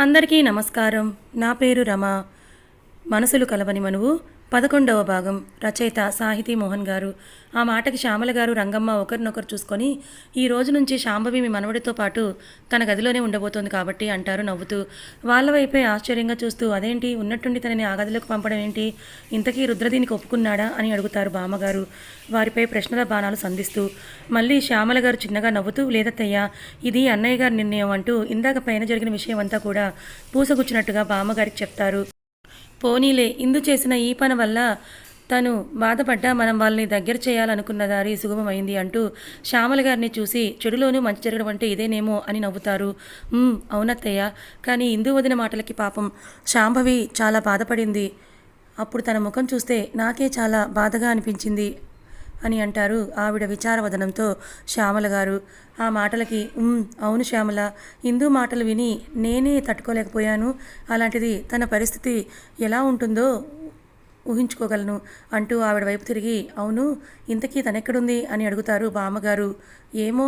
అందరికీ నమస్కారం. నా పేరు రమ. మనసులు కలవని మనువు 11వ భాగం. రచయిత సాహితీ మోహన్ గారు. ఆ మాటకి శ్యామల గారు, రంగమ్మ ఒకరినొకరు చూసుకొని, ఈ రోజు నుంచి శాంభవి మీ మనవడితో పాటు తన గదిలోనే ఉండబోతోంది కాబట్టి అంటారు నవ్వుతూ. వాళ్ళ వైపే ఆశ్చర్యంగా చూస్తూ, అదేంటి ఉన్నట్టుండి తనని ఆ గదిలోకి పంపడం ఏంటి, ఇంతకీ రుద్ర దీనికి ఒప్పుకున్నాడా అని అడుగుతారు బామ్మగారు వారిపై ప్రశ్నల బాణాలు సంధిస్తూ. మళ్ళీ శ్యామల గారు చిన్నగా నవ్వుతూ, లేదత్తయ్య, ఇది అన్నయ్య గారి నిర్ణయం అంటూ ఇందాక పైన జరిగిన విషయం అంతా కూడా పూసగుచ్చినట్టుగా బామ్మగారికి చెప్తారు. పోనీలే, ఇందు చేసిన ఈ పని వల్ల తను బాధపడ్డా మనం వాళ్ళని దగ్గర చేయాలనుకున్న దారి సుగమమైంది అంటూ శ్యామల గారిని చూసి, చెడులోనూ మంచి జరగడం అంటే ఇదేనేమో అని నవ్వుతారు. అవునత్తయ్య, కానీ ఇందు వదిన మాటలకి పాపం శాంభవి చాలా బాధపడింది. అప్పుడు తన ముఖం చూస్తే నాకే చాలా బాధగా అనిపించింది అని అంటారు ఆవిడ విచారవదనంతో శ్యామల గారు. ఆ మాటలకి అవును శ్యామల, ఇందు మాటలు విని నేనే తట్టుకోలేకపోయాను. అలాంటిది తన పరిస్థితి ఎలా ఉంటుందో ఊహించుకోగలను అంటూ ఆవిడ వైపు తిరిగి, అవును, ఇంతకీ తనెక్కడుంది అని అడుగుతారు బామ్మగారు. ఏమో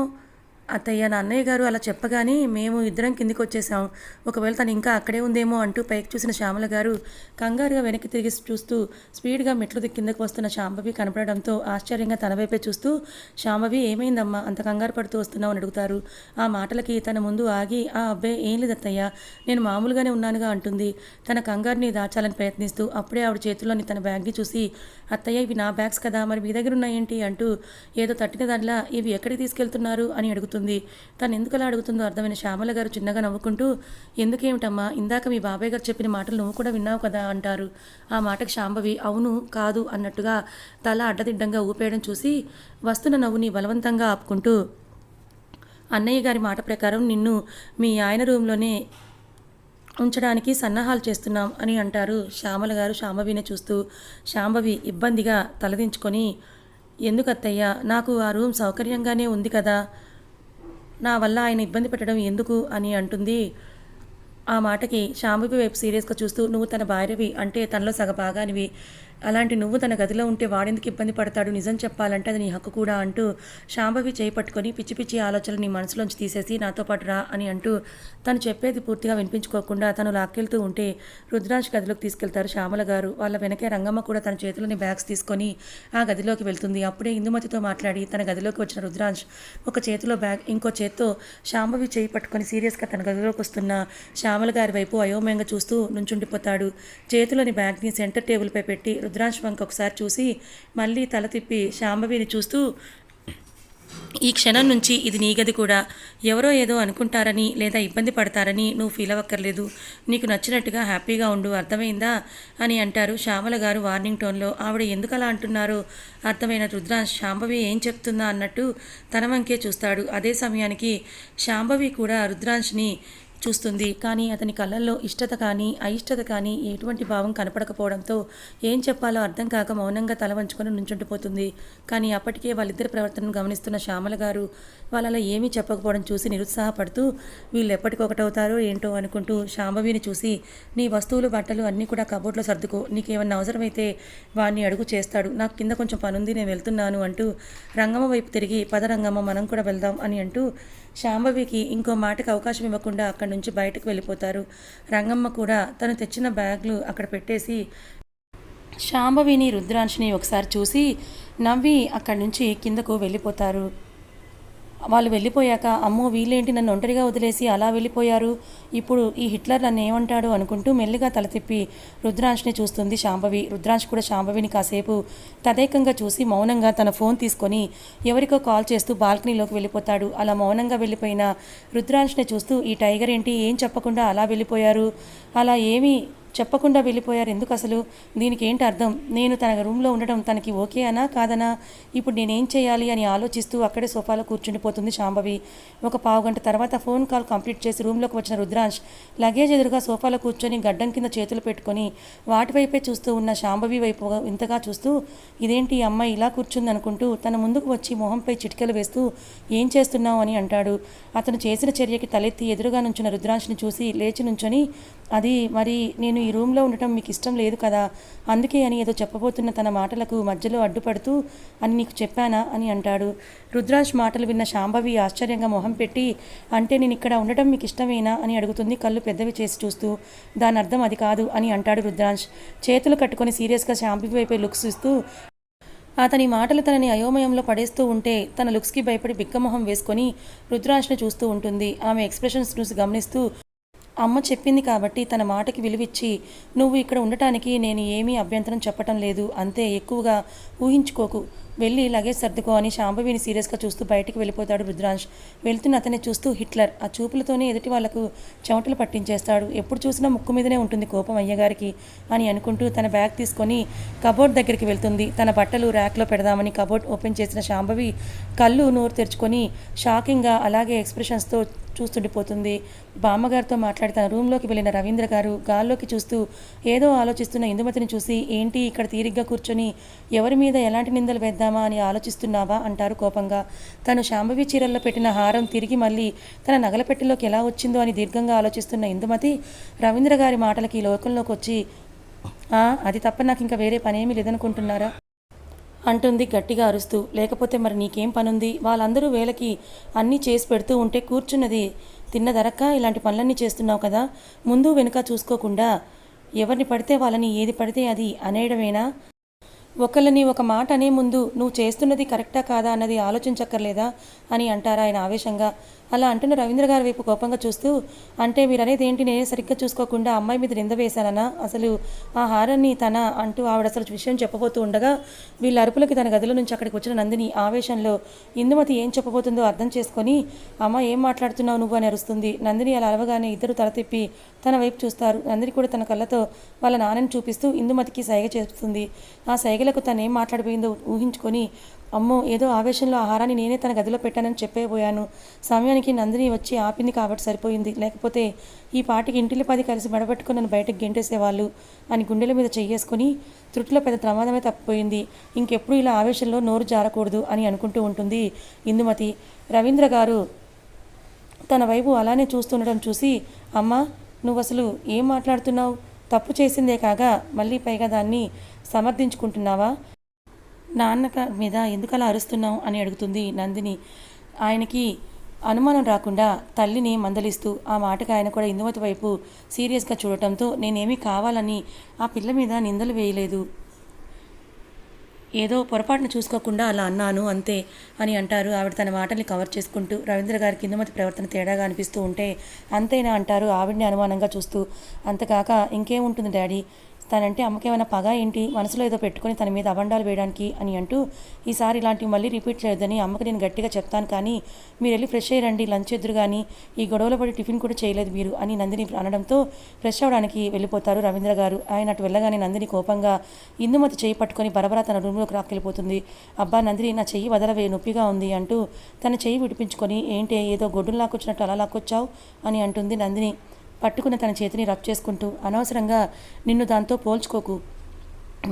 అత్తయ్య, నా అన్నయ్య గారు అలా చెప్పగానే మేము ఇద్దరం కిందికి వచ్చేసాం. ఒకవేళ తను ఇంకా అక్కడే ఉందేమో అంటూ పైకి చూసిన శ్యామల గారు కంగారుగా వెనక్కి తిరిగి చూస్తూ, స్పీడ్గా మెట్లు కిందకు వస్తున్న శాంభవి కనపడడంతో ఆశ్చర్యంగా తన వైపే చూస్తూ, శాంభవి ఏమైందమ్మా అంత కంగారు పడుతూ వస్తున్నావు అని అడుగుతారు. ఆ మాటలకి తన ముందు ఆగి, ఆ అబ్బాయి ఏం లేదత్తయ్య, నేను మామూలుగానే ఉన్నానుగా అంటుంది. తన కంగారుని దాచాలని ప్రయత్నిస్తూ అప్పుడే ఆవిడ చేతిలోని తన బ్యాగ్ని చూసి, అత్తయ్య, ఇవి నా బ్యాగ్స్ కదా, మరి మీ దగ్గర ఉన్నాయేంటి అంటూ ఏదో తట్టిన దానిలా ఇవి ఎక్కడికి తీసుకెళ్తున్నారు అని అడుగుతుంది. తను ఎందుకు అలా అడుగుతుందో అర్థమైన శ్యామల గారు చిన్నగా నవ్వుకుంటూ, ఎందుకేమిటమ్మా, ఇందాక మీ బాబాయ్ గారు చెప్పిన మాటలు నువ్వు కూడా విన్నావు కదా అంటారు. ఆ మాటకు శాంభవి అవును కాదు అన్నట్టుగా తల అడ్డదిడ్డంగా ఊపేయడం చూసి వస్తున్న నవ్వుని బలవంతంగా ఆపుకుంటూ, అన్నయ్య గారి మాట ప్రకారం నిన్ను మీ ఆయన రూమ్లోనే ఉంచడానికి సన్నాహాలు చేస్తున్నాం అని అంటారు శ్యామల గారు శాంభవిని చూస్తూ. శాంభవి ఇబ్బందిగా తలదించుకొని, ఎందుకత్తయ్య, నాకు ఆ రూమ్ సౌకర్యంగానే ఉంది కదా, నా వల్ల ఆయన ఇబ్బంది పెట్టడం ఎందుకు అని అంటుంది. ఆ మాటకి శాంభవి వైపు సీరియస్గా చూస్తూ, నువ్వు తన భార్యవి, అంటే తనలో సగ భాగానివి. అలాంటి నువ్వు తన గదిలో ఉంటే వాడెందుకు ఇబ్బంది పడతాడు, నిజం చెప్పాలంటే అది నీ హక్కు కూడా అంటూ శాంభవి చేయి పట్టుకొని, పిచ్చి పిచ్చి ఆలోచనలు నీ మనసులోంచి తీసేసి నాతో పాటు రా అని అంటూ తను చెప్పేది పూర్తిగా వినిపించుకోకుండా తను లాక్కెళ్తూ ఉంటే రుద్రాంశ్ గదిలోకి తీసుకెళ్తారు శ్యామల గారు. వాళ్ళ వెనకే రంగమ్మ కూడా తన చేతిలోని బ్యాగ్స్ తీసుకొని ఆ గదిలోకి వెళ్తుంది. అప్పుడే ఇందుమతితో మాట్లాడి తన గదిలోకి వచ్చిన రుద్రాంశ్ ఒక చేతిలో బ్యాగ్, ఇంకో చేత్తో శాంభవి చేయి పట్టుకొని సీరియస్గా తన గదిలోకి వస్తున్న శ్యామల గారి వైపు అయోమయంగా చూస్తూ నుంచుండిపోతాడు. చేతిలోని బ్యాగ్ని సెంటర్ టేబుల్పై పెట్టి రుద్రాంశ్ వంక ఒకసారి చూసి మళ్ళీ తల తిప్పి శాంభవిని చూస్తూ, ఈ క్షణం నుంచి ఇది నీ గది కూడా. ఎవరో ఏదో అనుకుంటారని లేదా ఇబ్బంది పడతారని నువ్వు ఫీల్ అవ్వక్కర్లేదు. నీకు నచ్చినట్టుగా హ్యాపీగా ఉండు, అర్థమైందా అని అంటారు శ్యామల గారు వార్నింగ్ టోన్లో. ఆవిడ ఎందుకు అలా అంటున్నారో అర్థమైన రుద్రాంశ్ శాంభవి ఏం చెప్తుందా అన్నట్టు తన వంకే చూస్తాడు. అదే సమయానికి శాంభవి కూడా రుద్రాంశ్ని చూస్తుంది. కానీ అతని కళ్ళల్లో ఇష్టత కానీ అయిష్టత కానీ ఎటువంటి భావం కనపడకపోవడంతో ఏం చెప్పాలో అర్థం కాక మౌనంగా తల వంచుకొని నుంచుండిపోతుంది. కానీ అప్పటికే వాళ్ళిద్దరి ప్రవర్తనను గమనిస్తున్న శ్యామల గారు వాళ్ళలా ఏమీ చెప్పకపోవడం చూసి నిరుత్సాహపడుతూ, వీళ్ళు ఎప్పటికొకటవుతారో ఏంటో అనుకుంటూ శాంభవిని చూసి, నీ వస్తువులు బట్టలు అన్నీ కూడా కబోర్డ్లో సర్దుకో, నీకేమన్నా అవసరమైతే వాడిని అడుగు చేస్తాడు, నాకు కింద కొంచెం పనుంది, నేను వెళ్తున్నాను అంటూ రంగమ్మ వైపు తిరిగి, పద రంగమ్మ, మనం కూడా వెళ్దాం అని అంటూ శాంభవికి ఇంకో మాటకు అవకాశం ఇవ్వకుండా అక్కడి నుంచి బయటకు వెళ్ళిపోతారు. రంగమ్మ కూడా తను తెచ్చిన బ్యాగ్లు అక్కడ పెట్టేసి శాంభవిని రుద్రాంశ్ని ఒకసారి చూసి నవ్వి అక్కడి నుంచి కిందకు వెళ్ళిపోతారు. వాళ్ళు వెళ్ళిపోయాక, అమ్మో వీళ్ళేంటి నన్ను ఒంటరిగా వదిలేసి అలా వెళ్ళిపోయారు, ఇప్పుడు ఈ హిట్లర్ నన్ను ఏమంటాడు అనుకుంటూ మెల్లిగా తల తిప్పి రుద్రాంశ్ని చూస్తుంది శాంభవి. రుద్రాంశ్ కూడా శాంభవిని కాసేపు తదేకంగా చూసి మౌనంగా తన ఫోన్ తీసుకొని ఎవరికో కాల్ చేస్తూ బాల్కనీలోకి వెళ్ళిపోతాడు. అలా మౌనంగా వెళ్ళిపోయిన రుద్రాంశ్ని చూస్తూ, ఈ టైగర్ ఏంటి ఏం చెప్పకుండా అలా వెళ్ళిపోయారు, అలా ఏమీ చెప్పకుండా వెళ్ళిపోయారు ఎందుకు అసలు, దీనికి ఏంటి అర్థం, నేను తన రూమ్లో ఉండడం తనకి ఓకే అనా కాదనా, ఇప్పుడు నేనేం చేయాలి అని ఆలోచిస్తూ అక్కడే సోఫాలో కూర్చుండిపోతుంది శాంభవి. ఒక పావుగంట తర్వాత ఫోన్ కాల్ కంప్లీట్ చేసి రూమ్లోకి వచ్చిన రుద్రాంశ్ లగేజ్ ఎదురుగా సోఫాలో కూర్చొని గడ్డం కింద చేతులు పెట్టుకొని వాటి వైపే చూస్తూ ఉన్న శాంభవి వైపు ఇంతగా చూస్తూ, ఇదేంటి ఈ అమ్మాయి ఇలా కూర్చుంది అనుకుంటూ తన ముందుకు వచ్చి మొహంపై చిటికెలు వేస్తూ, ఏం చేస్తున్నావు అని అంటాడు. అతను చేసిన చర్యకి తలెత్తి ఎదురుగా నుంచున్న రుద్రాంశ్ని చూసి లేచి నుంచొని, అది మరి నేను నేను ఈ రూమ్లో ఉండటం మీకు ఇష్టం లేదు కదా, అందుకే అని ఏదో చెప్పబోతున్న తన మాటలకు మధ్యలో అడ్డుపడుతూ అని నీకు చెప్పానా అని అంటాడు. రుద్రాజ్ మాటలు విన్న శాంభవి ఆశ్చర్యంగా మొహం పెట్టి, అంటే నేను ఇక్కడ ఉండటం మీకు ఇష్టమేనా అని అడుగుతుంది, కళ్ళు పెద్దవి చేసి చూస్తూ. దాని అర్థం అది కాదు అని అంటాడు రుద్రాంశ్. చేతులు కట్టుకొని సీరియస్గా శాంభవి వైపే లుక్స్ ఇస్తూ అతని మాటలు తనని అయోమయంలో పడేస్తూ ఉంటే తన లుక్స్కి భయపడి బిక్కమొహం వేసుకొని రుద్రాంశ్ని చూస్తూ ఉంటుంది. ఆమె ఎక్స్ప్రెషన్స్ చూసి గమనిస్తూ, అమ్మ చెప్పింది కాబట్టి తన మాటకి విలువిచ్చి, నువ్వు ఇక్కడ ఉండటానికి నేను ఏమీ అభ్యంతరం చెప్పటం లేదు, అంతే, ఎక్కువగా ఊహించుకోకు, వెళ్ళి లగేజ్ సర్దుకో అని శాంభవిని సీరియస్గా చూస్తూ బయటికి వెళ్ళిపోతాడు రుద్రాంశ్. వెళ్తున్న అతన్ని చూస్తూ హిట్లర్ ఆ చూపులతోనే ఎదుటి వాళ్లకు చెమటలు పట్టించేస్తాడు. ఎప్పుడు చూసినా ముక్కు మీదనే ఉంటుంది కోపం అయ్యగారికి అని అనుకుంటూ తన బ్యాగ్ తీసుకొని కబోర్డ్ దగ్గరికి వెళ్తుంది. తన బట్టలు ర్యాక్లో పెడదామని కబోర్డ్ ఓపెన్ చేసిన శాంభవి కళ్ళు నోరు తెరుచుకొని షాకింగ్గా అలాగే ఎక్స్ప్రెషన్స్తో చూస్తుండిపోతుంది. బామ్మగారితో మాట్లాడి తన రూమ్లోకి వెళ్ళిన రవీంద్ర గారు గాల్లోకి చూస్తూ ఏదో ఆలోచిస్తున్న ఇందుమతిని చూసి, ఏంటి ఇక్కడ తీరిగ్గా కూర్చొని ఎవరి మీద ఎలాంటి నిందలు వేద్దామా అని ఆలోచిస్తున్నావా అంటారు కోపంగా. తను శాంభవి చీరల్లో పెట్టిన హారం తిరిగి మళ్ళీ తన నగల పెట్టెలోకి ఎలా వచ్చిందో అని దీర్ఘంగా ఆలోచిస్తున్న ఇందుమతి రవీంద్ర గారి మాటలకి లోకంలోకి వచ్చి, అది తప్ప నాకు ఇంకా వేరే పనేమీ లేదనుకుంటున్నారా అంటుంది గట్టిగా అరుస్తూ. లేకపోతే మరి నీకేం పనుంది, వాళ్ళందరూ వేళకి అన్నీ చేసి పెడుతూ ఉంటే కూర్చున్నది తిన్నదరక్క ఇలాంటి పనులన్నీ చేస్తున్నావు కదా, ముందు వెనుక చూసుకోకుండా ఎవరిని పడితే వాళ్ళని ఏది పడితే అది అనేయడమేనా, ఒకళ్ళని ఒక మాట అనే ముందు నువ్వు చేస్తున్నది కరెక్టా కాదా అన్నది ఆలోచించక్కర్లేదా అని అంటారా ఆయన ఆవేశంగా. అలా అంటున్న రవీంద్ర గారి వైపు కోపంగా చూస్తూ, అంటే మీరు అనేది ఏంటి, నేనే సరిగ్గా చూసుకోకుండా అమ్మాయి మీద నింద వేశానన్నా, అసలు ఆ హారాన్ని తన అంటూ ఆవిడ అసలు విషయం చెప్పబోతూ ఉండగా వీళ్ళ అరుపులకి తన గదిలో నుంచి అక్కడికి వచ్చిన నందిని ఆవేశంలో ఇందుమతి ఏం చెప్పబోతుందో అర్థం చేసుకొని, అమ్మ ఏం మాట్లాడుతున్నావు నువ్వు అని అరుస్తుంది. నందిని అలా అరవగానే ఇద్దరు తల తిప్పి తన వైపు చూస్తారు. నందిని కూడా తన కళ్ళతో వాళ్ళ నాన్నని చూపిస్తూ ఇందుమతికి సైగ చేస్తుంది. ఆ సైగలకు తను ఏం మాట్లాడిపోయిందో ఊహించుకొని, అమ్మో ఏదో ఆవేశంలో ఆహారాన్ని నేనే తన గదిలో పెట్టానని చెప్పేపోయాను, సమయానికి నందిని వచ్చి ఆపింది కాబట్టి సరిపోయింది, లేకపోతే ఈ పాటికి ఇంటిలి పది కలిసి మెడబెట్టుకుని నన్ను బయటకు గెంటేసేవాళ్ళు అని గుండెల మీద చెయ్యేసుకుని త్రుటిలో పెద్ద ప్రమాదమే తప్పిపోయింది, ఇంకెప్పుడు ఇలా ఆవేశంలో నోరు జారకూడదు అని అనుకుంటూ ఉంటుంది ఇందుమతి. రవీంద్ర గారు తన వైపు అలానే చూస్తుండడం చూసి, అమ్మ నువ్వు అసలు ఏం మాట్లాడుతున్నావు, తప్పు చేసిందే కాగా మళ్ళీ పైగా దాన్ని సమర్థించుకుంటున్నావా, నాన్న మీద ఎందుకలా అరుస్తున్నావు అని అడుగుతుంది నందిని. ఆయనకి అనుమానం రాకుండా తల్లిని మందలిస్తూ ఆ మాటకి ఆయన కూడా ఇందుమతి వైపు సీరియస్గా చూడటంతో నేనేమీ కావాలని ఆ పిల్ల మీద నిందలు వేయలేదు, ఏదో పొరపాటును చూసుకోకుండా అలా అన్నాను అంతే అని అంటారు ఆవిడ తన మాటల్ని కవర్ చేసుకుంటూ. రవీంద్ర గారికి ఇందుమతి ప్రవర్తన తేడాగా అనిపిస్తూ ఉంటే అంతేనా అంటారు ఆవిడ్ని అనుమానంగా చూస్తూ. అంతకాక ఇంకేముంటుంది డాడీ, తనంటే అమ్మకేమైనా పగ ఏంటి, మనసులో ఏదో పెట్టుకొని తన మీద అబండాలు వేయడానికి అని అంటూ, ఈసారి ఇలాంటివి మళ్ళీ రిపీట్ చేయొద్దని అమ్మకి నేను గట్టిగా చెప్తాను, కానీ మీరు వెళ్ళి ఫ్రెష్ అయ్యండి, లంచ్ ఎదురు కానీ ఈ గొడవలో పడి టిఫిన్ కూడా చేయలేదు మీరు అని నందిని అనడంతో ఫ్రెష్ అవ్వడానికి వెళ్ళిపోతారు రవీంద్ర గారు. ఆయన అటు వెళ్ళగానే నందిని కోపంగా ఇందుమతి చేయి పట్టుకొని బరబరా తన రూమ్లోకి రాకెళ్ళిపోతుంది. అబ్బా నందిని నా చెయ్యి వదలవే, నొప్పిగా ఉంది అంటూ తన చెయ్యి విడిపించుకొని, ఏంటి ఏదో గొడ్డును లాక్కొచ్చినట్టు అలా లాక్కొచ్చావు అని అంటుంది నందిని పట్టుకున్న తన చేతిని రబ్ చేసుకుంటూ. అనవసరంగా నిన్ను దాంతో పోల్చుకోకు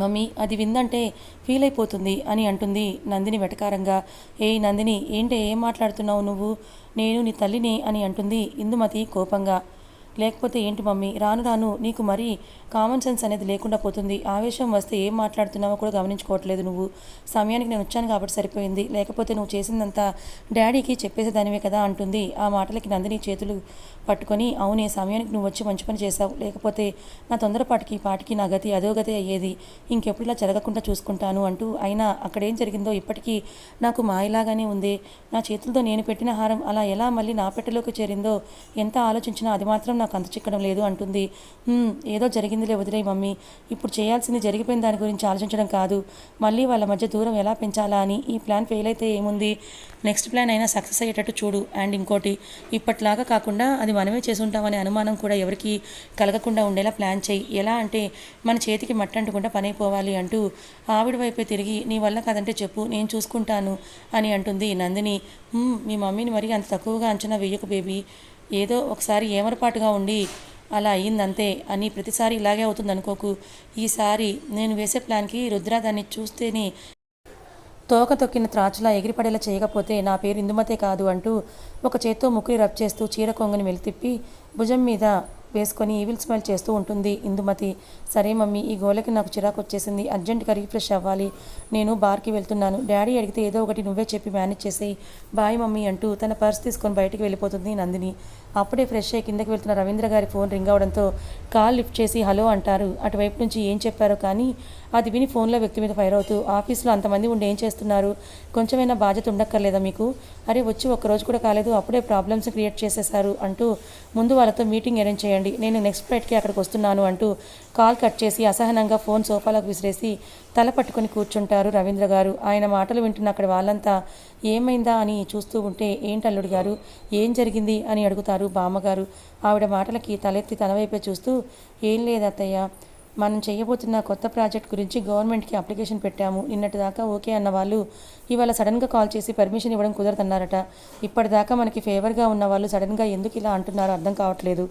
మమ్మీ, అది విందంటే ఫీల్ అయిపోతుంది అని అంటుంది నందిని వెటకారంగా. ఏయ్ నందిని, ఏంటే ఏం మాట్లాడుతున్నావు నువ్వు, నేను నీ తల్లిని అని అంటుంది ఇందుమతి కోపంగా. లేకపోతే ఏంటి మమ్మీ, రాను రాను నీకు మరీ కామన్ సెన్స్ అనేది లేకుండా పోతుంది, ఆవేశం వస్తే ఏం మాట్లాడుతున్నావో కూడా గమనించుకోవట్లేదు నువ్వు, సమయానికి నేను వచ్చాను కాబట్టి సరిపోయింది, లేకపోతే నువ్వు చేసిందంతా డాడీకి చెప్పేసేదానివే కదా అంటుంది. ఆ మాటలకి నందిని చేతులు పట్టుకొని, అవునే సమయానికి నువ్వు వచ్చి మంచి పని చేశావు, లేకపోతే నా తొందరపాటికి పాటికి నా గతి అదో గతి అయ్యేది, ఇంకెప్పుడు ఇలా జరగకుండా చూసుకుంటాను అంటూ. అయినా అక్కడేం జరిగిందో ఇప్పటికీ నాకు మాయలాగానే ఉంది, నా చేతులతో నేను పెట్టిన హారం అలా ఎలా మళ్ళీ నా పెట్టెలోకి చేరిందో ఎంత ఆలోచించినా అది మాత్రం నాకు అంత చిక్కడం లేదు అంటుంది. ఏదో జరిగిందిలే వదిలే మమ్మీ, ఇప్పుడు చేయాల్సింది జరిగిపోయిన దాని గురించి ఆలోచించడం కాదు, మళ్ళీ వాళ్ళ మధ్య దూరం ఎలా పెంచాలా అని. ఈ ప్లాన్ ఫెయిల్ అయితే ఏముంది, నెక్స్ట్ ప్లాన్ అయినా సక్సెస్ అయ్యేటట్టు చూడు. అండ్ ఇంకోటి, ఇప్పట్లాగా కాకుండా అది మనమే చేసుంటామనే అనుమానం కూడా ఎవరికి కలగకుండా ఉండేలా ప్లాన్ చేయి. ఎలా అంటే మన చేతికి మట్టంటకుండా పని అయిపోవాలి అంటూ ఆవిడ వైపే తిరిగి, నీ వల్ల కాదంటే చెప్పు నేను చూసుకుంటాను అని అంటుంది నందిని. మీ మమ్మీని మరీ అంత తక్కువగా అంచనా వేయకు బేబీ, ఏదో ఒకసారి ఏమరపాటుగా ఉండి అలా అయ్యిందంతే అని ప్రతిసారి ఇలాగే అవుతుంది అనుకోకు. ఈసారి నేను వేసే ప్లాన్కి రుద్ర దాన్ని చూస్తేనే తోక తొక్కిన త్రాచులా ఎగిరిపడేలా చేయకపోతే నా పేరు ఇందుమతే కాదు అంటూ ఒక చేత్తో ముక్కుని రబ్ చేస్తూ చీర కొంగని వెలితిప్పి భుజం మీద వేసుకొని ఈవిల్ స్మైల్ చేస్తూ ఉంటుంది ఇందుమతి. సరే మమ్మీ, ఈ గోలకి నాకు చిరాకు వచ్చేసింది, అర్జెంటుగా రీఫ్రెష్ అవ్వాలి, నేను బార్కి వెళ్తున్నాను, డాడీ అడిగితే ఏదో ఒకటి నువ్వే చెప్పి మేనేజ్ చేసేయి, బాయ్ మమ్మీ అంటూ తన పర్స్ తీసుకొని బయటికి వెళ్ళిపోతుంది నందిని. అప్పుడే ఫ్రెష్ అయ్యి కిందకి వెళ్తున్న రవీంద్ర గారి ఫోన్ రింగ్ అవడంతో కాల్ లిఫ్ట్ చేసి హలో అంటారు. అటువైపు నుంచి ఏం చెప్పారో కానీ అది విని ఫోన్లో వ్యక్తి మీద ఫైర్ అవుతూ, ఆఫీస్లో అంతమంది ఉండి ఏం చేస్తున్నారు, కొంచెమైనా బాధ్యత ఉండక్కర్లేదా మీకు, అరే వచ్చి ఒక్కరోజు కూడా కాలేదు అప్పుడే ప్రాబ్లమ్స్ క్రియేట్ చేసేశారు అంటూ ముందు వాళ్ళతో మీటింగ్ అరేంజ్ చేయండి, నేను నెక్స్ట్ ఫ్లైట్కి అక్కడికి వస్తున్నాను అంటూ కాల్ కట్ చేసి అసహనంగా ఫోన్ సోఫాలోకి విసిరేసి తల పట్టుకొని కూర్చుంటారు రవీంద్ర గారు. ఆయన మాటలు వింటున్న అక్కడ వాళ్ళంతా ఏమైందా అని చూస్తూ ఉంటే, ఏంటి అల్లుడు గారు, ఏం జరిగింది అని అడుగుతారు బామ్మగారు. ఆవిడ మాటలకి తలెత్తి తన వైపే చూస్తూ, ఏం లేదు అత్తయ్య, మనం చేయబోతున్న కొత్త ప్రాజెక్ట్ గురించి గవర్నమెంట్కి అప్లికేషన్ పెట్టాము, నిన్నటి దాకా ఓకే అన్న వాళ్ళు ఇవాళ సడన్గా కాల్ చేసి పర్మిషన్ ఇవ్వడం కుదరదన్నారట, ఇప్పటిదాకా మనకి ఫేవర్గా ఉన్న వాళ్ళు సడన్గా ఎందుకు ఇలా అంటున్నారో అర్థం కావట్లేదు,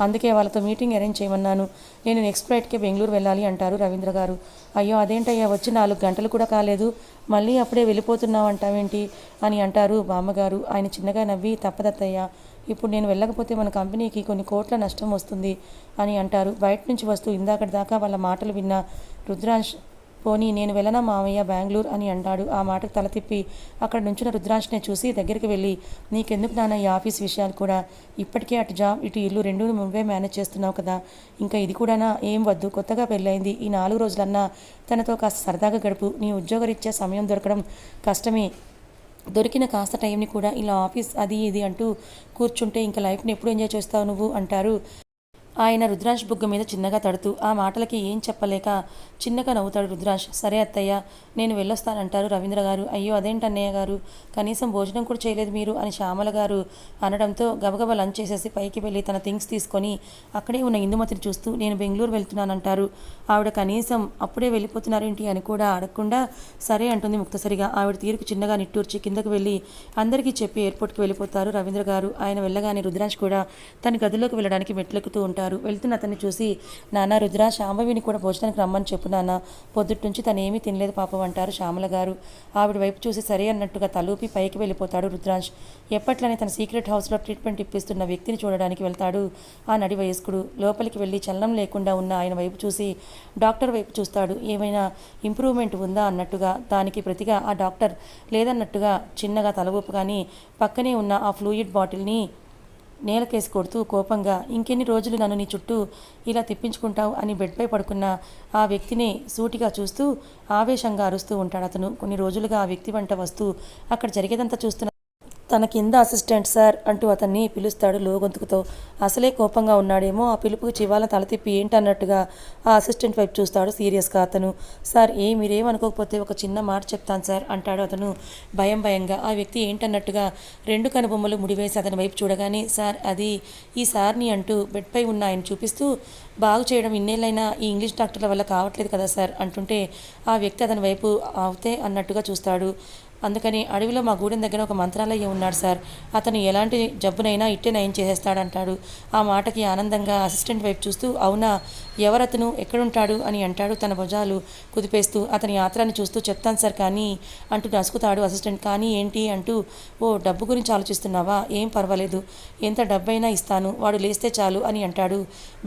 అందుకే వాళ్ళతో మీటింగ్ అరేంజ్ చేయమన్నాను, నేను నెక్స్ట్ ఫ్లైట్కే బెంగళూరు వెళ్ళాలి అంటారు రవీంద్ర గారు. అయ్యో అదేంటయ్యా, వచ్చి 4 గంటలు కూడా కాలేదు, మళ్ళీ అప్పుడే వెళ్ళిపోతున్నావు అంటావేంటి అని అంటారు బామ్మగారు. ఆయన చిన్నగా నవ్వి, తప్పదత్తయ్య, ఇప్పుడు నేను వెళ్ళకపోతే మన కంపెనీకి కొన్ని కోట్ల నష్టం వస్తుంది అని అంటారు. బయట నుంచి వస్తూ ఇందాకటి దాకా వాళ్ళ మాటలు విన్న రుద్రాంశ్, పోనీ నేను వెళ్ళనా మామయ్య బెంగళూరు అని అంటాడు. ఆ మాటకు తల తిప్పి అక్కడ నుంచిన రుద్రాంశ్నే చూసి దగ్గరికి వెళ్ళి, నీకెందుకు నాన్న ఈ ఆఫీస్ విషయాలు కూడా, ఇప్పటికే అటు జాబ్ ఇటు ఇల్లు రెండూ నువ్వే మేనేజ్ చేస్తున్నావు కదా, ఇంకా ఇది కూడానా, ఏం వద్దు, కొత్తగా పెళ్ళైంది, ఈ 4 రోజులన్నా తనతో కాస్త సరదాగా గడుపు, నీ ఉద్యోగరీత్యా సమయం దొరకడం కష్టమే, దొరికిన కాస్త టైంని కూడా ఇలా ఆఫీస్ అది ఇది అంటూ కూర్చుంటే ఇంకా లైఫ్ని ఎప్పుడు ఎంజాయ్ చేస్తావు నువ్వు అంటారు ఆయన రుద్రాంశ్ బుగ్గ మీద చిన్నగా తడుతూ. ఆ మాటలకి ఏం చెప్పలేక చిన్నగా నవ్వుతాడు రుద్రాంశ్. సరే అత్తయ్య, నేను వెళ్ళొస్తానంటారు రవీంద్ర గారు. అయ్యో అదేంటన్నయ్య గారు, కనీసం భోజనం కూడా చేయలేదు మీరు అని శ్యామల గారు అనడంతో గబగబా లంచ్ చేసేసి పైకి వెళ్ళి తన థింగ్స్ తీసుకొని అక్కడే ఉన్న ఇందుమతిని చూస్తూ, నేను బెంగళూరు వెళ్తున్నానంటారు. ఆవిడ కనీసం అప్పుడే వెళ్ళిపోతున్నారేంటి అని కూడా అడగకుండా సరే అంటుంది ముక్తసరిగా. ఆవిడ తీరుకు చిన్నగా నిట్టూర్చి కిందకు వెళ్ళి అందరికీ చెప్పి ఎయిర్పోర్ట్కి వెళ్ళిపోతారు రవీంద్ర గారు. ఆయన వెళ్ళగానే రుద్రాంశ్ కూడా తన గదిలోకి వెళ్ళడానికి మెట్లెక్కుతూ ఉంటారు. వెళ్తున్న అతన్ని చూసి, నాన్న రుద్ర, శాంభవిని కూడా భోజనానికి రమ్మని చెప్పు నాన్న, పొద్దుటి నుంచి తను ఏమీ తినలేదు పాపం అంటారు శ్యామల గారు. ఆవిడ వైపు చూసి సరే అన్నట్టుగా తలూపి పైకి వెళ్ళిపోతాడు రుద్రాంశ్. ఎప్పట్లనే తన సీక్రెట్ హౌస్లో ట్రీట్మెంట్ ఇప్పిస్తున్న వ్యక్తిని చూడడానికి వెళ్తాడు ఆ నడి వయస్కుడు. లోపలికి వెళ్ళి చలనం లేకుండా ఉన్న ఆయన వైపు చూసి డాక్టర్ వైపు చూస్తాడు. ఏమైనా ఇంప్రూవ్మెంట్ ఉందా అన్నట్టుగా. దానికి ప్రతిగా ఆ డాక్టర్ లేదన్నట్టుగా చిన్నగా తల ఊపుగాని పక్కనే ఉన్న ఆ ఫ్లూయిడ్ బాటిల్ని నేలకేసి కొడుతూ కోపంగా, ఇంకెన్ని రోజులు నన్ను నీ చుట్టూ ఇలా తిప్పించుకుంటావు అని బెడ్పై పడుకున్న ఆ వ్యక్తిని సూటిగా చూస్తూ ఆవేశంగా అరుస్తూ ఉంటాడు అతను. కొన్ని రోజులుగా ఆ వ్యక్తి వెంట వస్తూ అక్కడ జరిగేదంతా చూస్తున్న తన కింద అసిస్టెంట్ సార్ అంటూ అతన్ని పిలుస్తాడు లోగొంతుకుతో. అసలే కోపంగా ఉన్నాడేమో, ఆ పిలుపుకి చివాల తల తిప్పి ఏంటన్నట్టుగా ఆ అసిస్టెంట్ వైపు చూస్తాడు సీరియస్గా అతను. సార్ మీరేమనుకోకపోతే ఒక చిన్న మాట చెప్తాను సార్ అంటాడు అతను భయంగా. ఆ వ్యక్తి ఏంటన్నట్టుగా 2 కనుబొమ్మలు ముడివేసి అతని వైపు చూడగానే, సార్ అది ఈ సార్ని అంటూ బెడ్పై ఉన్న ఆయన చూపిస్తూ, బాగు చేయడం ఇన్నేళ్ళైనా ఈ ఇంగ్లీష్ డాక్టర్ల వల్ల కావట్లేదు కదా సార్ అంటుంటే ఆ వ్యక్తి అతని వైపు అవుతే అన్నట్టుగా చూస్తాడు. అందుకని అడవిలో మా గూడెం దగ్గర ఒక మంత్రాలయ్య ఉన్నాడు సార్, అతను ఎలాంటి జబ్బునైనా ఇట్టే నయం చేసేస్తాడంటాడు. ఆ మాటకి ఆనందంగా అసిస్టెంట్ వైపు చూస్తూ, అవునా, ఎవరతను, ఎక్కడుంటాడు అని అంటాడు తన భుజాలు కుదిపేస్తూ. అతని యాత్రాన్ని చూస్తూ చెప్తాను సార్ కానీ అంటూ నసుకుతాడు అసిస్టెంట్. కానీ ఏంటి అంటూ, ఓ డబ్బు గురించి ఆలోచిస్తున్నావా, ఏం పర్వాలేదు, ఎంత డబ్బైనా ఇస్తాను, వాడు లేస్తే చాలు అని అంటాడు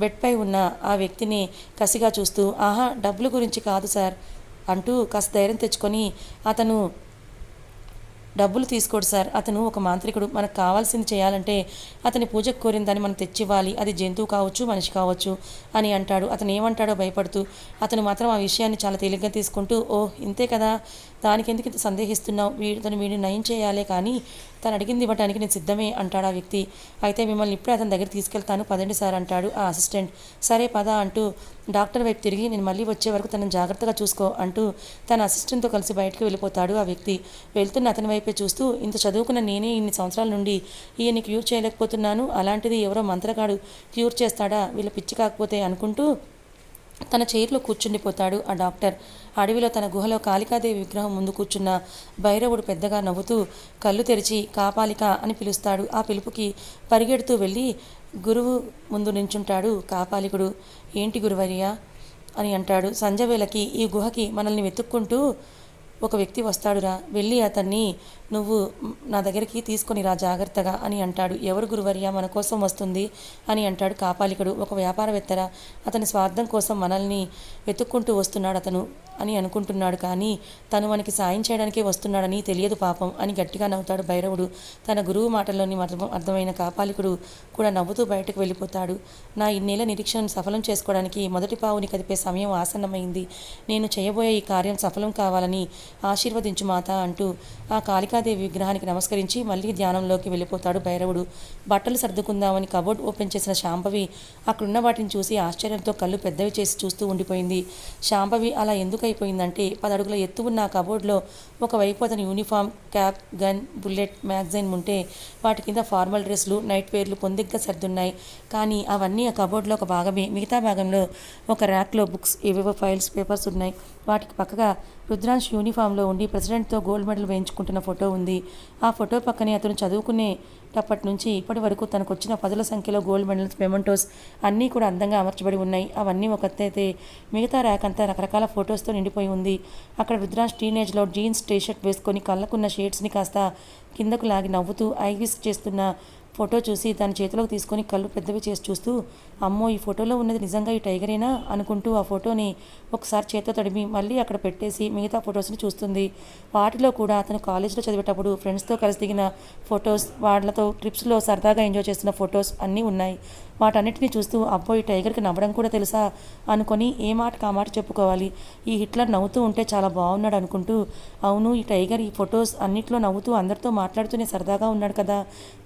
బెడ్పై ఉన్న ఆ వ్యక్తిని కసిగా చూస్తూ. ఆహా, డబ్బుల గురించి కాదు సార్ అంటూ కాస్త ధైర్యం తెచ్చుకొని, అతను డబ్బులు తీసుకోడు సార్, అతను ఒక మాంత్రికుడు, మనకు కావాల్సింది చేయాలంటే అతని పూజకు కోరిందని మనం తెచ్చివ్వాలి, అది జంతువు కావచ్చు మనిషి కావచ్చు అని అంటాడు. అతను ఏమంటాడో భయపడుతూ. అతను మాత్రం ఆ విషయాన్ని చాలా తేలిగ్గా తీసుకుంటూ, ఓహ్ ఇంతే కదా, దానికి ఎందుకు ఇంత సందేహిస్తున్నావు, వీడిని నయం చేయాలే కానీ తను అడిగింది ఇవ్వడానికి నేను సిద్ధమే అంటాడు ఆ వ్యక్తి. అయితే మిమ్మల్ని ఇప్పుడే అతని దగ్గర తీసుకెళ్తాను, పదండి సార్ అంటాడు ఆ అసిస్టెంట్. సరే పద అంటూ డాక్టర్ వైపు తిరిగి, నేను మళ్ళీ వచ్చే వరకు తనని జాగ్రత్తగా చూసుకో అంటూ తన అసిస్టెంట్తో కలిసి బయటకు వెళ్ళిపోతాడు ఆ వ్యక్తి. వెళ్తున్న అతని వైపే చూస్తూ, ఇంత చదువుకున్న నేనే ఇన్ని సంవత్సరాల నుండి ఈయన్ని క్యూర్ చేయలేకపోతున్నాను, అలాంటిది ఎవరో మంత్రగాడు క్యూర్ చేస్తాడా, వీళ్ళ పిచ్చి కాకపోతే అనుకుంటూ తన చైర్లో కూర్చుండిపోతాడు ఆ డాక్టర్. అడవిలో తన గుహలో కాళికాదేవి విగ్రహం ముందు కూర్చున్న భైరవుడు పెద్దగా నవ్వుతూ కళ్ళు తెరిచి కాపాలిక అని పిలుస్తాడు. ఆ పిలుపుకి పరిగెడుతూ వెళ్ళి గురువు ముందు నించుంటాడు కాపాలికుడు. ఏంటి గురువర్య అని అంటాడు. సంధ్యవేళకి ఈ గుహకి మనల్ని వెతుక్కుంటూ ఒక వ్యక్తి వస్తాడురా, వెళ్ళి అతన్ని నువ్వు నా దగ్గరికి తీసుకొని రా జాగ్రత్తగా అని అంటాడు. ఎవరు గురువర్య, మన కోసం వస్తుంది అని అంటాడు కాపాలికుడు. ఒక వ్యాపారవేత్తరా, అతని స్వార్థం కోసం మనల్ని వెతుక్కుంటూ వస్తున్నాడు అతను అని అనుకుంటున్నాడు, కానీ తను మనకి సాయం చేయడానికే వస్తున్నాడని తెలియదు పాపం అని గట్టిగా నవ్వుతాడు భైరవుడు. తన గురువు మాటల్లోని అర్థమైన కాపాలికుడు కూడా నవ్వుతూ బయటకు వెళ్ళిపోతాడు. నా ఇన్నేళ్ల నిరీక్షణను సఫలం చేసుకోవడానికి మొదటి పావుని కదిపే సమయం ఆసన్నమైంది. నేను చేయబోయే ఈ కార్యం సఫలం కావాలని ఆశీర్వదించు మాత అంటూ ఆ కాళికాదేవి విగ్రహానికి నమస్కరించి మళ్ళీ ధ్యానంలోకి వెళ్ళిపోతాడు భైరవుడు. బట్టలు సర్దుకుందామని కబోర్డ్ ఓపెన్ చేసిన శాంభవి అక్కడున్న వాటిని చూసి ఆశ్చర్యంతో కళ్ళు పెద్దవి చేసి చూస్తూ ఉండిపోయింది. శాంభవి అలా ఎందుకు అయిపోయిందంటే 10 అడుగుల ఎత్తు ఉన్న ఆ కబోర్డ్లో ఒకవైపు అతని uniform, cap, gun, bullet, magazine ఉంటే వాటి కింద ఫార్మల్ డ్రెస్లు, నైట్ వేర్లు పొందిగ్గా సర్దున్నాయి. కానీ అవన్నీ ఆ కబోర్డ్లో ఒక భాగమే. మిగతా భాగంలో ఒక ర్యాక్లో బుక్స్, ఏవేవో ఫైల్స్, పేపర్స్ ఉన్నాయి. వాటికి పక్కగా రుద్రాంశ్ యూనిఫామ్లో ఉండి ప్రెసిడెంట్తో గోల్డ్ మెడల్ వేయించుకుంటున్న ఫోటో ఉంది. ఆ ఫోటో పక్కనే అతను చదువుకునేటప్పటి నుంచి ఇప్పటి వరకు తనకు వచ్చిన 10ల సంఖ్యలో గోల్డ్ మెడల్స్, మెమెంటోస్ అన్నీ కూడా అందంగా అమర్చబడి ఉన్నాయి. అవన్నీ ఒక ఎత్తైతే మిగతా ర్యాక్ అంతా రకరకాల ఫొటోస్తో నిండిపోయి ఉంది. అక్కడ రుద్రాంశ్ టీనేజ్లో జీన్స్, టీషర్ట్ వేసుకొని కళ్ళకున్న షేడ్స్ని కాస్త కిందకు లాగి నవ్వుతూ ఐవిస్ చేస్తున్న ఫోటో చూసి తన చేతిలోకి తీసుకొని కళ్ళు పెద్దవి చేసి చూస్తూ, అమ్మో ఈ ఫోటోలో ఉన్నది నిజంగా ఈ టైగరేనా అనుకుంటూ ఆ ఫోటోని ఒకసారి చేతితో తడిమి మళ్ళీ అక్కడ పెట్టేసి మిగతా ఫొటోస్ని చూస్తుంది. వాటిలో కూడా అతను కాలేజీలో చదివేటప్పుడు ఫ్రెండ్స్తో కలిసి దిగిన ఫొటోస్, వాళ్ళతో ట్రిప్స్లో సరదాగా ఎంజాయ్ చేస్తున్న ఫొటోస్ అన్నీ ఉన్నాయి. వాటన్నిటిని చూస్తూ అబ్బో ఈ టైగర్కి నవ్వడం కూడా తెలుసా అనుకొని ఏ మాటకు ఆ మాట చెప్పుకోవాలి. ఈ హిట్లర్ నవ్వుతూ ఉంటే చాలా బాగున్నాడు అనుకుంటూ, అవును ఈ టైగర్ ఈ ఫొటోస్ అన్నిట్లో నవ్వుతూ అందరితో మాట్లాడుతూనే సరదాగా ఉన్నాడు కదా,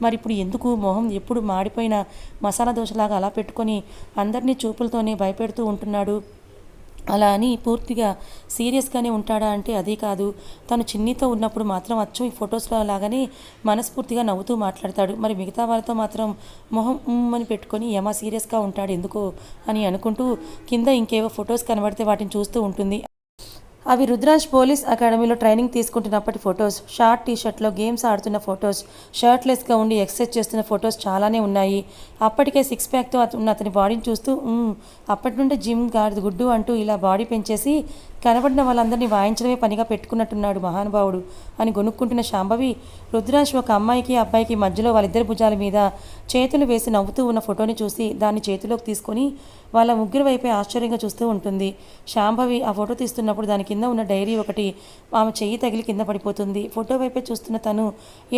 మరి ఇప్పుడు ఎందుకు మొహం ఎప్పుడు మాడిపోయిన మసాలా దోశలాగా అలా పెట్టుకొని అందరినీ చూపులతోనే భయపెడుతూ ఉంటున్నాడు? అలా అని పూర్తిగా సీరియస్గానే ఉంటాడా అంటే అది కాదు. తను చిన్నితో ఉన్నప్పుడు మాత్రం అచ్చం ఈ ఫొటోస్లో లాగానే మనస్ఫూర్తిగా నవ్వుతూ మాట్లాడతాడు. మరి మిగతా వాళ్ళతో మాత్రం మొహం అని పెట్టుకొని ఏమా సీరియస్గా ఉంటాడు ఎందుకో అని అనుకుంటూ కింద ఇంకేవో ఫొటోస్ కనబడితే వాటిని చూస్తూ ఉంటుంది. అవి రుద్రాంశ్ పోలీస్ అకాడమీలో ట్రైనింగ్ తీసుకుంటున్నప్పటి ఫొటోస్, షార్ట్ టీషర్ట్లో గేమ్స్ ఆడుతున్న ఫొటోస్, షర్ట్లెస్గా ఉండి ఎక్సర్సైజ్ చేస్తున్న ఫొటోస్ చాలానే ఉన్నాయి. అప్పటికే 6 ప్యాక్తో ఉన్న అతని బాడీని చూస్తూ అప్పటి నుండి జిమ్ గాడిద గుడ్డు అంటూ ఇలా బాడీ పెంచేసి కనబడిన వాళ్ళందరినీ వాయించడమే పనిగా పెట్టుకున్నట్టున్నాడు మహానుభావుడు అని గొనుక్కుంటున్న శాంభవి రుద్రాంశ్ ఒక అమ్మాయికి అబ్బాయికి మధ్యలో వాళ్ళిద్దరి భుజాల మీద చేతులు వేసి నవ్వుతూ ఉన్న ఫోటోని చూసి దాన్ని చేతిలోకి తీసుకొని వాళ్ళ ముగ్గురు వైపే ఆశ్చర్యంగా చూస్తూ ఉంటుంది. శాంభవి ఆ ఫోటో తీస్తున్నప్పుడు దాని కింద ఉన్న డైరీ ఒకటి ఆమె చెయ్యి తగిలి కింద పడిపోతుంది. ఫోటో వైపే చూస్తున్న తను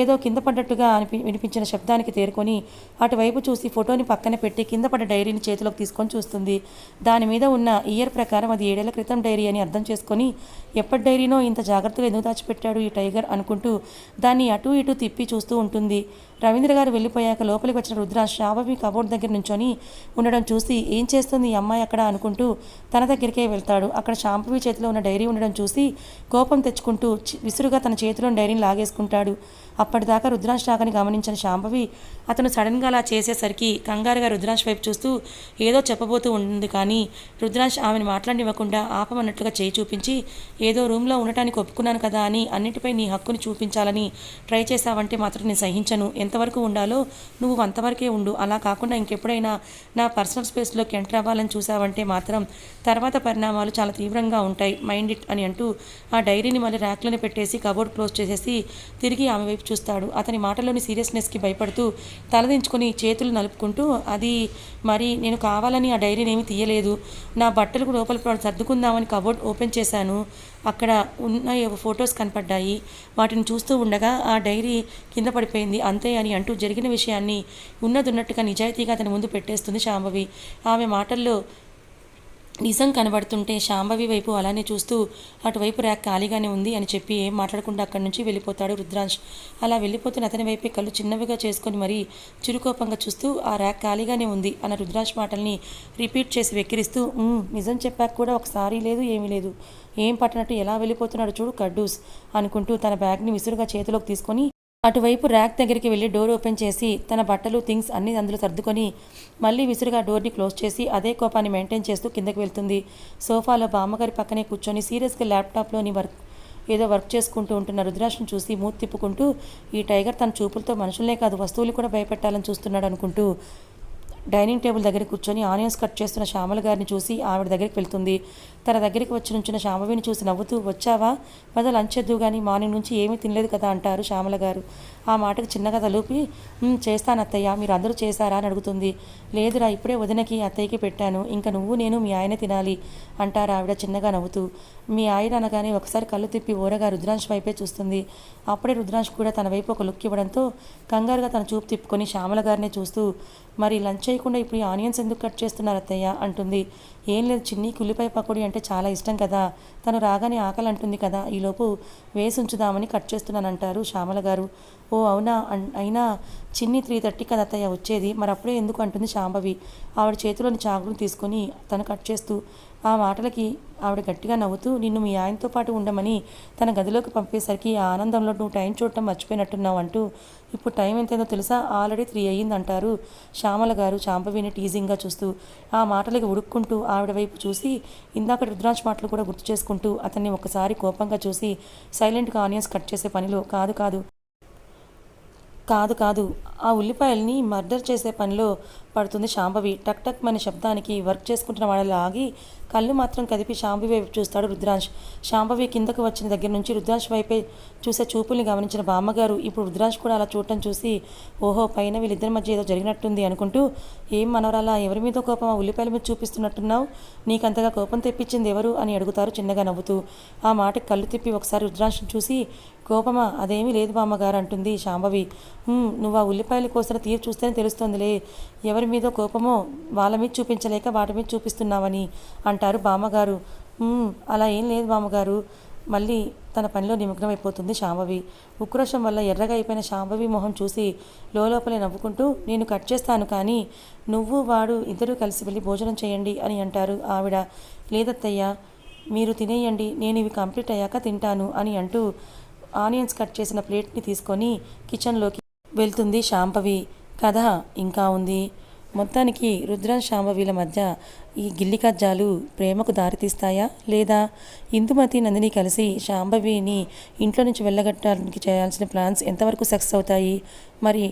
ఏదో కింద పడ్డట్టుగా వినిపించిన శబ్దానికి తేరుకొని అటువైపు చూసి ఫోటోని పక్కన పెట్టి కింద పడ్డ డైరీని చేతిలోకి తీసుకొని చూస్తుంది. దాని మీద ఉన్న ఇయర్ ప్రకారం అది 7 ఏళ్ల క్రితం డైరీ అని అర్థం చేసుకొని ఎప్పటి డైరీనో ఇంత జాగ్రత్తగా ఎందుకు దాచిపెట్టాడు ఈ టైగర్ అనుకుంటూ దాన్ని అటు ఇటు తిప్పి చూస్తూ ఉంటుంది. రవీంద్ర గారు వెళ్ళిపోయాక లోపలికి వచ్చిన రుద్రాంశ్ శాంభవి కబోర్డ్ దగ్గర నుంచొని ఉండడం చూసి ఏం చేస్తుంది ఈ అమ్మాయి అక్కడ అనుకుంటూ తన దగ్గరికే వెళ్తాడు. అక్కడ శాంభవి చేతిలో ఉన్న డైరీ ఉండడం చూసి కోపం తెచ్చుకుంటూ విసురుగా తన చేతిలోని డైరీని లాగేసుకుంటాడు. అప్పటిదాకా రుద్రాంశ్ రాకని గమనించిన శాంభవి అతను సడన్గా అలా చేసేసరికి కంగారుగా రుద్రాంశ్ వైపు చూస్తూ ఏదో చెప్పబోతూ ఉంది, కానీ రుద్రాంశ్ ఆమెను మాట్లాడివ్వకుండా ఆపమన్నట్లుగా చేయి చూపించి ఏదో రూమ్లో ఉండటానికి ఒప్పుకున్నాను కదా అని అన్నిటిపై నీ హక్కుని చూపించాలని ట్రై చేశావంటే మాత్రం నేను సహించను. ఎంతవరకు ఉండాలో నువ్వు అంతవరకే ఉండు. అలా కాకుండా ఇంకెప్పుడైనా నా పర్సనల్ స్పేస్లోకి ఎంటర్ అవ్వాలని చూసావంటే మాత్రం తర్వాత పరిణామాలు చాలా తీవ్రంగా ఉంటాయి. మైండ్ ఇట్ అని అంటూ ఆ డైరీని మళ్ళీ ర్యాక్లోనే పెట్టేసి కబోర్డ్ క్లోజ్ చేసేసి తిరిగి ఆమె వైపు చూస్తాడు. అతని మాటలోని సీరియస్నెస్కి భయపడుతూ తలదించుకొని చేతులు నలుపుకుంటూ అది మరి నేను కావాలని ఆ డైరీని ఏమీ తీయలేదు. నా బట్టలకు లోపల సర్దుకుందామని కబోర్డ్ ఓపెన్ చేశాను. అక్కడ ఉన్న ఫొటోస్ కనపడ్డాయి. వాటిని చూస్తూ ఉండగా ఆ డైరీ కింద పడిపోయింది అంతే అని అంటూ జరిగిన విషయాన్ని ఉన్నదున్నట్టుగా నిజాయితీగా అతని ముందు పెట్టేస్తుంది శాంభవి. ఆమె మాటల్లో నిజం కనబడుతుంటే శాంభవి వైపు అలానే చూస్తూ అటువైపు ర్యాక్ ఖాళీగానే ఉంది అని చెప్పి ఏం మాట్లాడకుండా అక్కడి నుంచి వెళ్ళిపోతాడు రుద్రాంశ్. అలా వెళ్ళిపోతున్న అతని వైపే కళ్ళు చిన్నవిగా చేసుకొని మరీ చురుకోపంగా చూస్తూ ఆ ర్యాక్ ఖాళీగానే ఉంది అన్న రుద్రాంశ్ మాటల్ని రిపీట్ చేసి వెక్కిరిస్తూ నిజం చెప్పాక కూడా ఒకసారి లేదు ఏమీ లేదు, ఏం పట్టినట్టు ఎలా వెళ్ళిపోతున్నాడు చూడు కడ్డూస్ అనుకుంటూ తన బ్యాగ్ని విసురుగా చేతిలోకి తీసుకొని అటువైపు ర్యాక్ దగ్గరికి వెళ్ళి డోర్ ఓపెన్ చేసి తన బట్టలు థింగ్స్ అన్నీ అందులో సర్దుకొని మళ్ళీ విసురుగా డోర్ని క్లోజ్ చేసి అదే కోపాన్ని మెయింటైన్ చేస్తూ కిందకి వెళ్తుంది. సోఫాలో బామ్మగారి పక్కనే కూర్చొని సీరియస్గా ల్యాప్టాప్లోని ఏదో వర్క్ చేసుకుంటూ ఉంటున్న రుద్రాంశ్ని చూసి మూతి తిప్పుకుంటూ ఈ టైగర్ తన చూపులతో మనుషులనే కాదు వస్తువులు కూడా భయపెట్టాలని చూస్తున్నాడు అనుకుంటూ డైనింగ్ టేబుల్ దగ్గర కూర్చొని ఆనియన్స్ కట్ చేస్తున్న శ్యామల గారిని చూసి ఆవిడ దగ్గరికి వెళ్తుంది. తన దగ్గరికి వచ్చి నుంచిన శాంభవిని చూసి నవ్వుతూ, వచ్చావా, పద లంచ్ చేద్దు కానీ మార్నింగ్ నుంచి ఏమీ తినలేదు కదా అంటారు శ్యామల గారు. ఆ మాటకు చిన్నగా తలూపి, చేస్తాను అత్తయ్య, మీరు అందరూ చేశారా అని అడుగుతుంది. లేదురా, ఇప్పుడే వదినకి అత్తయ్యకి పెట్టాను, ఇంకా నువ్వు నేను మీ ఆయన తినాలి అంటారు ఆవిడ చిన్నగా నవ్వుతూ. మీ ఆయన అనగానే ఒకసారి కళ్ళు తిప్పి ఓరగా రుద్రాంశ్ వైపే చూస్తుంది. అప్పుడే రుద్రాంశ్ కూడా తన వైపు ఒక లుక్ ఇవ్వడంతో కంగారుగా తన చూపు తిప్పుకొని శ్యామల గారినే చూస్తూ, మరి లంచ్ చేయకుండా ఇప్పుడు ఈ ఆనియన్స్ ఎందుకు కట్ చేస్తున్నారు అత్తయ్య అంటుంది. ఏం లేదు చిన్నికి ఉల్లిపాయ పకోడీ అంటే చాలా ఇష్టం కదా, తను రాగానే ఆకలి అంటుంది కదా, ఈలోపు వేసి ఉంచుదామని కట్ చేస్తున్నానంటారు శ్యామల గారు. ఓ అవునా, అయినా చిన్ని 3:30 కదా అత్తయ్య వచ్చేది, మరి అప్పుడే ఎందుకు అంటుంది శాంభవి ఆవిడ చేతిలోని చాకులు తీసుకొని తను కట్ చేస్తూ. ఆ మాటలకి ఆవిడ గట్టిగా నవ్వుతూ, నిన్ను మీ ఆయనతో పాటు ఉండమని తన గదిలోకి పంపేసరికి ఆ ఆనందంలో నువ్వు టైం చూడటం మర్చిపోయినట్టున్నావు అంటూ, ఇప్పుడు టైం ఎంతైందో తెలుసా, ఆల్రెడీ 3 అయ్యిందంటారు శ్యామల గారు శాంభవిని టీజింగ్గా చూస్తూ. ఆ మాటలకి ఉడుక్కుంటూ ఆవిడ వైపు చూసి ఇందాక రుద్రాంశ్ మాటలు కూడా గుర్తు చేసుకుంటూ అతన్ని ఒకసారి కోపంగా చూసి సైలెంట్గా ఆనియన్స్ కట్ చేసే పనిలో కాదు ఆ ఉల్లిపాయల్ని మర్డర్ చేసే పనిలో పడుతుంది శాంభవి. టక్ టక్ మన శబ్దానికి వర్క్ చేసుకుంటున్న వాళ్ళ ఆగి కళ్ళు మాత్రం కదిపి శాంభవి వైపు చూస్తాడు రుద్రాంశ్. శాంభవి కిందకు వచ్చిన దగ్గర నుంచి రుద్రాంశ్ వైపే చూసే చూపుల్ని గమనించిన బామ్మగారు ఇప్పుడు రుద్రాంశ్ కూడా అలా చూడటం చూసి, ఓహో పైన వీళ్ళిద్దరి మధ్య ఏదో జరిగినట్టుంది అనుకుంటూ, ఏం మనవరాలా, ఎవరి మీద కోపం ఆ ఉల్లిపాయల మీద చూపిస్తున్నట్టున్నావు, నీకంతగా కోపం తెప్పించింది ఎవరు అని అడుగుతారు చిన్నగా నవ్వుతూ. ఆ మాటకి కళ్ళు తిప్పి ఒకసారి రుద్రాంశం చూసి, కోపమా, అదేమీ లేదు బామ్మగారు అంటుంది శాంభవి. నువ్వు ఆ ఉల్లిపాయల కోసం తీరు చూస్తేనే తెలుస్తోందిలే, ఎవరి మీదో కోపమో వాళ్ళ మీద చూపించలేక వాటి మీద చూపిస్తున్నావని అంటారు బామ్మగారు. అలా ఏం లేదు బామ్మగారు. మళ్ళీ తన పనిలో నిమగ్నమైపోతుంది శాంభవి. ఉక్రోషం వల్ల ఎర్రగా అయిపోయిన శాంభవి మొహం చూసి లోపలే నవ్వుకుంటూ, నేను కట్ చేస్తాను కానీ నువ్వు వాడు ఇద్దరూ కలిసి వెళ్ళి భోజనం చేయండి అని అంటారు ఆవిడ. లేదత్తయ్య, మీరు తినేయండి, నేను ఇవి కంప్లీట్ అయ్యాక తింటాను అని అంటూ ఆనియన్స్ కట్ చేసిన ప్లేట్ని తీసుకొని కిచెన్లోకి వెళ్తుంది శాంభవి. కథ ఇంకా ఉంది. మొత్తానికి రుద్రాంశ్ శాంభవిల మధ్య ఈ గిల్లి కజ్జాలు ప్రేమకు దారితీస్తాయా, లేదా ఇందుమతి నందిని కలిసి శాంభవిని ఇంట్లో నుంచి వెళ్ళగట్టడానికి చేయాల్సిన ప్లాన్స్ ఎంతవరకు సక్సెస్ అవుతాయి? మరి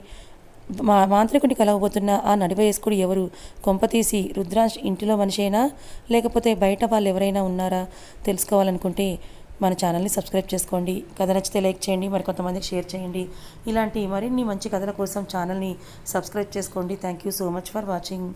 మాంత్రికుడిని కలవబోతున్న ఆ నడివయస్కుడు ఎవరు? కొంపతీసి రుద్రాంశ్ ఇంటిలో మనిషేనా, లేకపోతే బయట వాళ్ళు ఎవరైనా ఉన్నారా? తెలుసుకోవాలనుకుంటే మన ఛానల్ని సబ్స్క్రైబ్ చేసుకోండి. కథ నచ్చితే లైక్ చేయండి, మరి కొంతమందికి షేర్ చేయండి. ఇలాంటి మరిన్ని మంచి కథల కోసం ఛానల్ని సబ్స్క్రైబ్ చేసుకోండి. Thank you so much for watching.